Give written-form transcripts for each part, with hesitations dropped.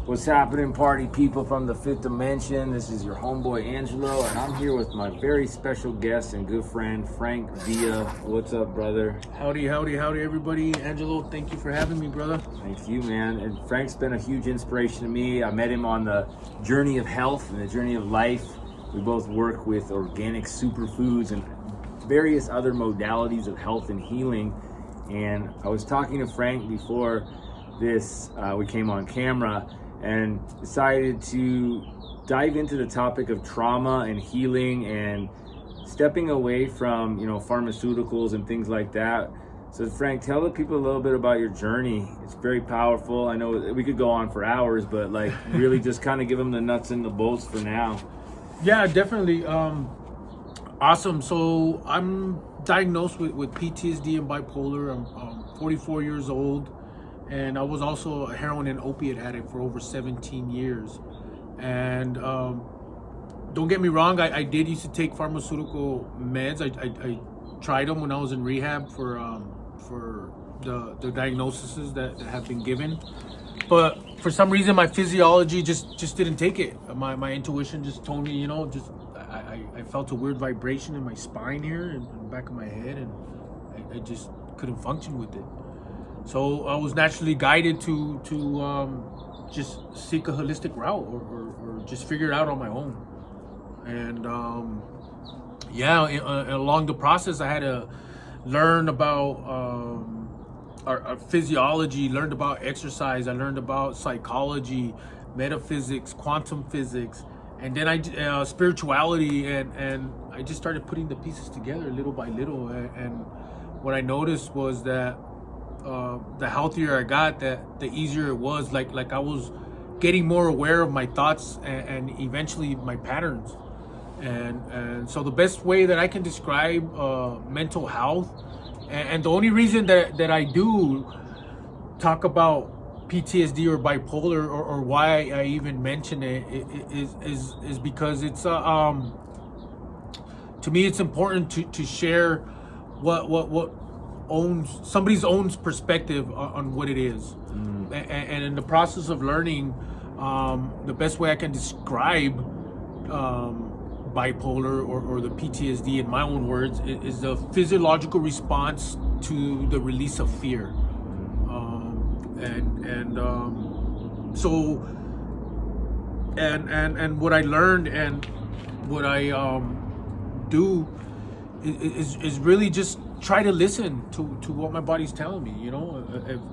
What's happening, party people from the fifth dimension? This is your homeboy Angelo, and I'm here with my very special guest and good friend Frank Villa. What's up, brother? Howdy, everybody. Angelo, thank you for having me, brother. Thank you, man. And Frank's been a huge inspiration to me. I met him on the journey of health and the journey of life. We both work with organic superfoods and various other modalities of health and healing. And I was talking to Frank before this, we came on camera, and decided to dive into the topic of trauma and healing and stepping away from, pharmaceuticals and things like that. So Frank, tell the people a little bit about your journey. It's very powerful. I know we could go on for hours, but really just kind of give them the nuts and the bolts for now. Yeah, definitely. Awesome. So I'm diagnosed with PTSD and bipolar. I'm 44 years old. And I was also a heroin and opiate addict for over 17 years. And don't get me wrong, I did used to take pharmaceutical meds. I tried them when I was in rehab for the diagnoses that have been given. But for some reason, my physiology just didn't take it. My intuition just told me, I felt a weird vibration in my spine here and the back of my head, and I just couldn't function with it. So I was naturally guided to just seek a holistic route or just figure it out on my own. And along the process, I had to learn about our physiology, learned about exercise, I learned about psychology, metaphysics, quantum physics, and then spirituality, and I just started putting the pieces together little by little. And what I noticed was that the healthier I got, the easier it was. Like I was getting more aware of my thoughts and eventually my patterns. And so the best way that I can describe mental health, and the only reason that I do talk about PTSD or bipolar or why I even mention it is because it's to me it's important to share what somebody's own perspective on what it is. And in the process of learning, the best way I can describe bipolar or the PTSD in my own words is the physiological response to the release of fear. And what I learned and what I do is really just try to listen to what my body's telling me.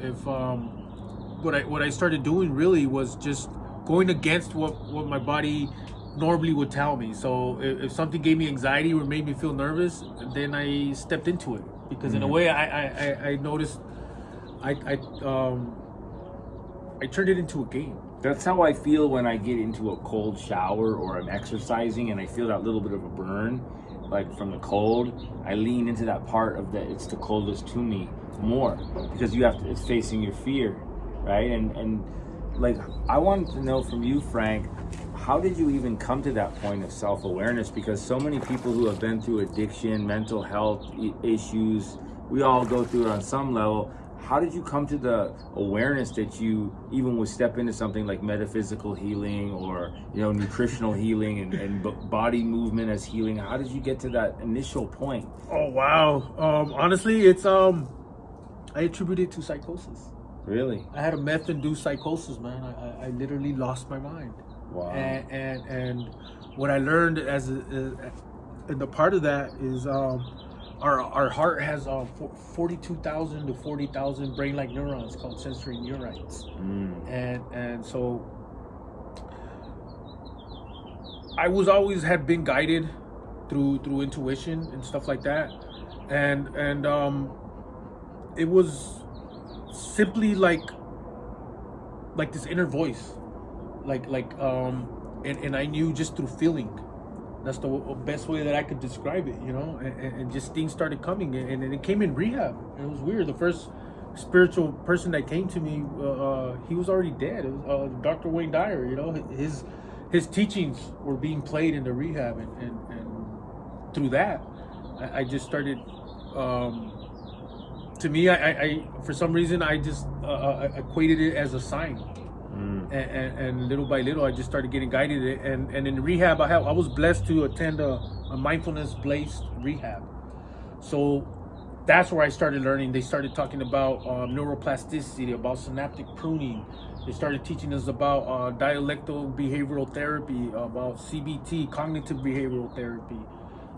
If what I started doing really was just going against what my body normally would tell me. So if something gave me anxiety or made me feel nervous, then I stepped into it, because in a way I noticed I turned it into a game. That's how I feel when I get into a cold shower or I'm exercising and I feel that little bit of a burn, like from the cold. I lean into that part of that it's the coldest to me more, because it's facing your fear, right? And I wanted to know from you, Frank, how did you even come to that point of self-awareness? Because so many people who have been through addiction, mental health issues, we all go through it on some level. How did you come to the awareness that you even would step into something like metaphysical healing or nutritional healing and body movement as healing? How did you get to that initial point? Oh wow! Honestly, it's I attribute it to psychosis. Really? I had a meth-induced psychosis, man. I literally lost my mind. Wow. And what I learned and the part of that is our heart has 42,000 to 40,000 brain-like neurons called sensory neurites. And so I always had been guided through intuition and stuff like that, and it was simply like this inner voice, and I knew just through feeling. That's the best way that I could describe it, and just things started coming, and it came in rehab. It was weird. The first spiritual person that came to me, he was already dead. It was Dr. Wayne Dyer. His teachings were being played in the rehab, and through that, I just started. To me, I for some reason I just equated it as a sign. and little by little, I just started getting guided. And in rehab, I was blessed to attend a mindfulness-based rehab. So that's where I started learning. They started talking about neuroplasticity, about synaptic pruning. They started teaching us about dialectical behavioral therapy, about CBT, cognitive behavioral therapy.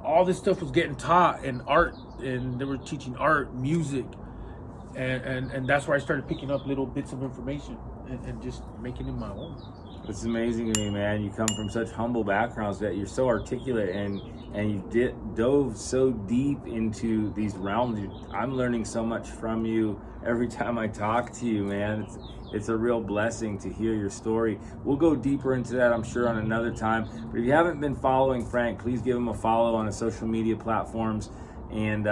All this stuff was getting taught, and art, and they were teaching art, music, and that's where I started picking up little bits of information and just making it my own. It's amazing to me, man. You come from such humble backgrounds that you're so articulate and you dove so deep into these realms. I'm learning so much from you every time I talk to you, man. It's a real blessing to hear your story. We'll go deeper into that, I'm sure, on another time. But if you haven't been following Frank, please give him a follow on the social media platforms and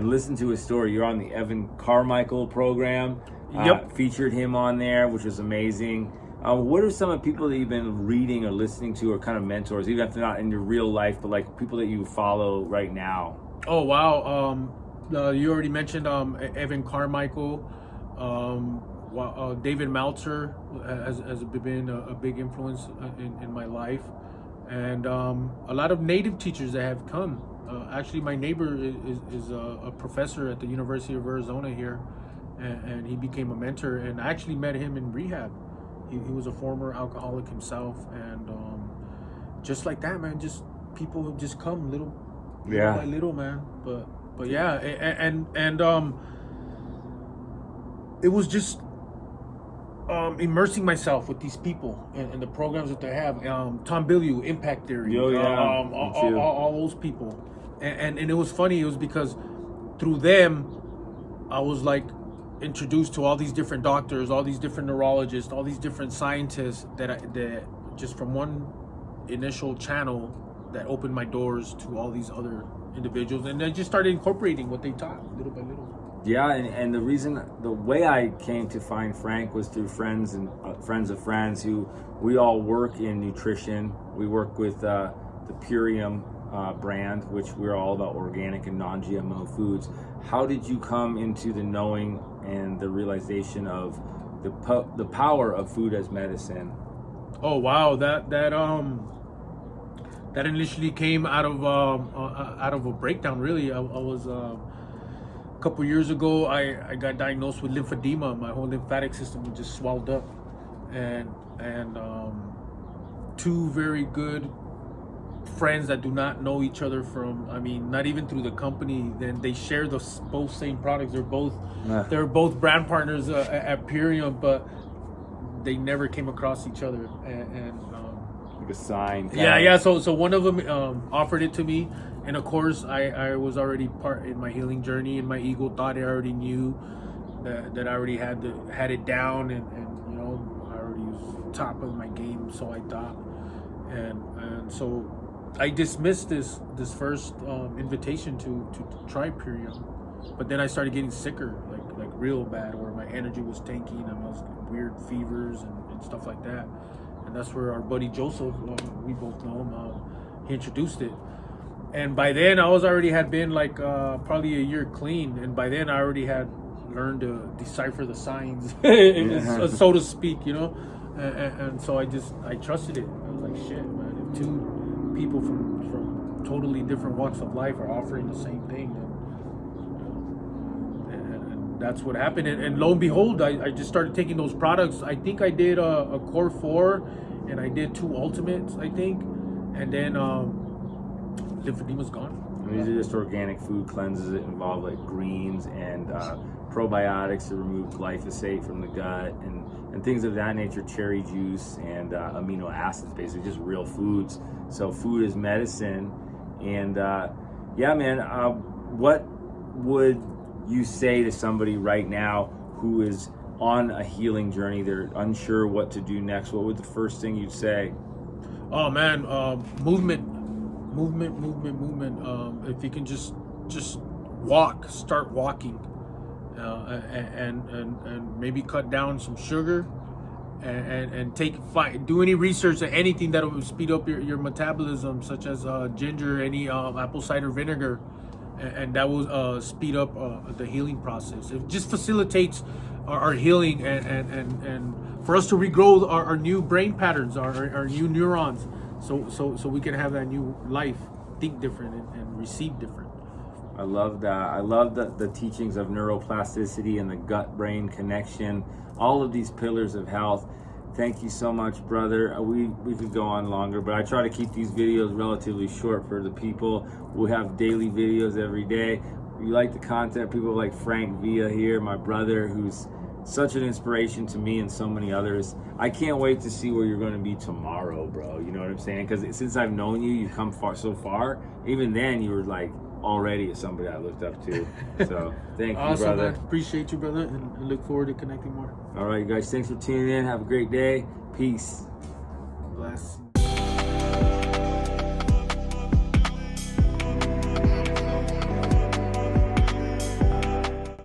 listen to his story. You're on the Evan Carmichael program. Yep. Featured him on there, which is amazing. What are some of the people that you've been reading or listening to, or kind of mentors, even if they're not in your real life, but like people that you follow right now? Oh, wow. You already mentioned Evan Carmichael. David Meltzer has been a big influence in my life. And a lot of native teachers that have come. Actually, my neighbor is a professor at the University of Arizona here, and he became a mentor. And I actually met him in rehab. He was a former alcoholic himself, and just like that, man. Just people just come little by little, man. But yeah, and it was just immersing myself with these people and the programs that they have. Tom Bilyeu, Impact Theory, all those people, and it was funny. It was because through them, I was like introduced to all these different doctors, all these different neurologists, all these different scientists that just from one initial channel that opened my doors to all these other individuals, and I just started incorporating what they taught little by little. Yeah, and the way I came to find Frank was through friends and friends of friends who we all work in nutrition. We work with the Purium brand, which we're all about organic and non-GMO foods. How did you come into the knowing and the realization of the power of food as medicine? Oh wow, that initially came out of a breakdown. Really, I was a couple years ago. I got diagnosed with lymphedema. My whole lymphatic system was just swelled up, and two very good friends that do not know each other from, I mean, not even through the company, then they share the both same products. They're both brand partners at Purium, but they never came across each other, and like a sign. Yeah. So one of them offered it to me, and of course I was already part in my healing journey, and my ego thought I already knew that I already had it down, and you know, I already was top of my game, so I thought, and so I dismissed this first invitation to try Purium, but then I started getting sicker, like real bad, where my energy was tanking, and I was getting weird fevers and stuff like that. And that's where our buddy Joseph, we both know him, he introduced it. And by then I had been like probably a year clean, and by then I already had learned to decipher the signs, so to speak, you know. And so I trusted it. I was like, shit, man, if two people from totally different walks of life are offering the same thing, and that's what happened. And lo and behold, I just started taking those products. I think I did a Core 4, and I did 2 Ultimates, I think, and then lymphedema's gone. These are just organic food cleanses that involve like greens and probiotics to remove glyphosate from the gut and things of that nature, cherry juice and amino acids, basically just real foods. So food is medicine. And yeah, man, what would you say to somebody right now who is on a healing journey? They're unsure what to do next. What would the first thing you'd say? Oh man, movement. If you can just start walking, and maybe cut down some sugar, and do any research on anything that will speed up your metabolism, such as ginger, any apple cider vinegar, and that will speed up the healing process. It just facilitates our healing, and for us to regrow our new brain patterns, our new neurons, so we can have that new life, think different and receive different. I love that. I love the teachings of neuroplasticity and the gut-brain connection, all of these pillars of health. Thank you so much, brother. We could go on longer, but I try to keep these videos relatively short for the people. We have daily videos every day. If you like the content, people like Frank Villa here, my brother, who's such an inspiration to me and so many others. I can't wait to see where you're going to be tomorrow, bro. You know what I'm saying? Because since I've known you, you've come so far. Even then, you were like already somebody I looked up to. So thank you, Awesome, brother. man. Appreciate you, brother, and I look forward to connecting more. All right, you guys. Thanks for tuning in. Have a great day. Peace. Bless.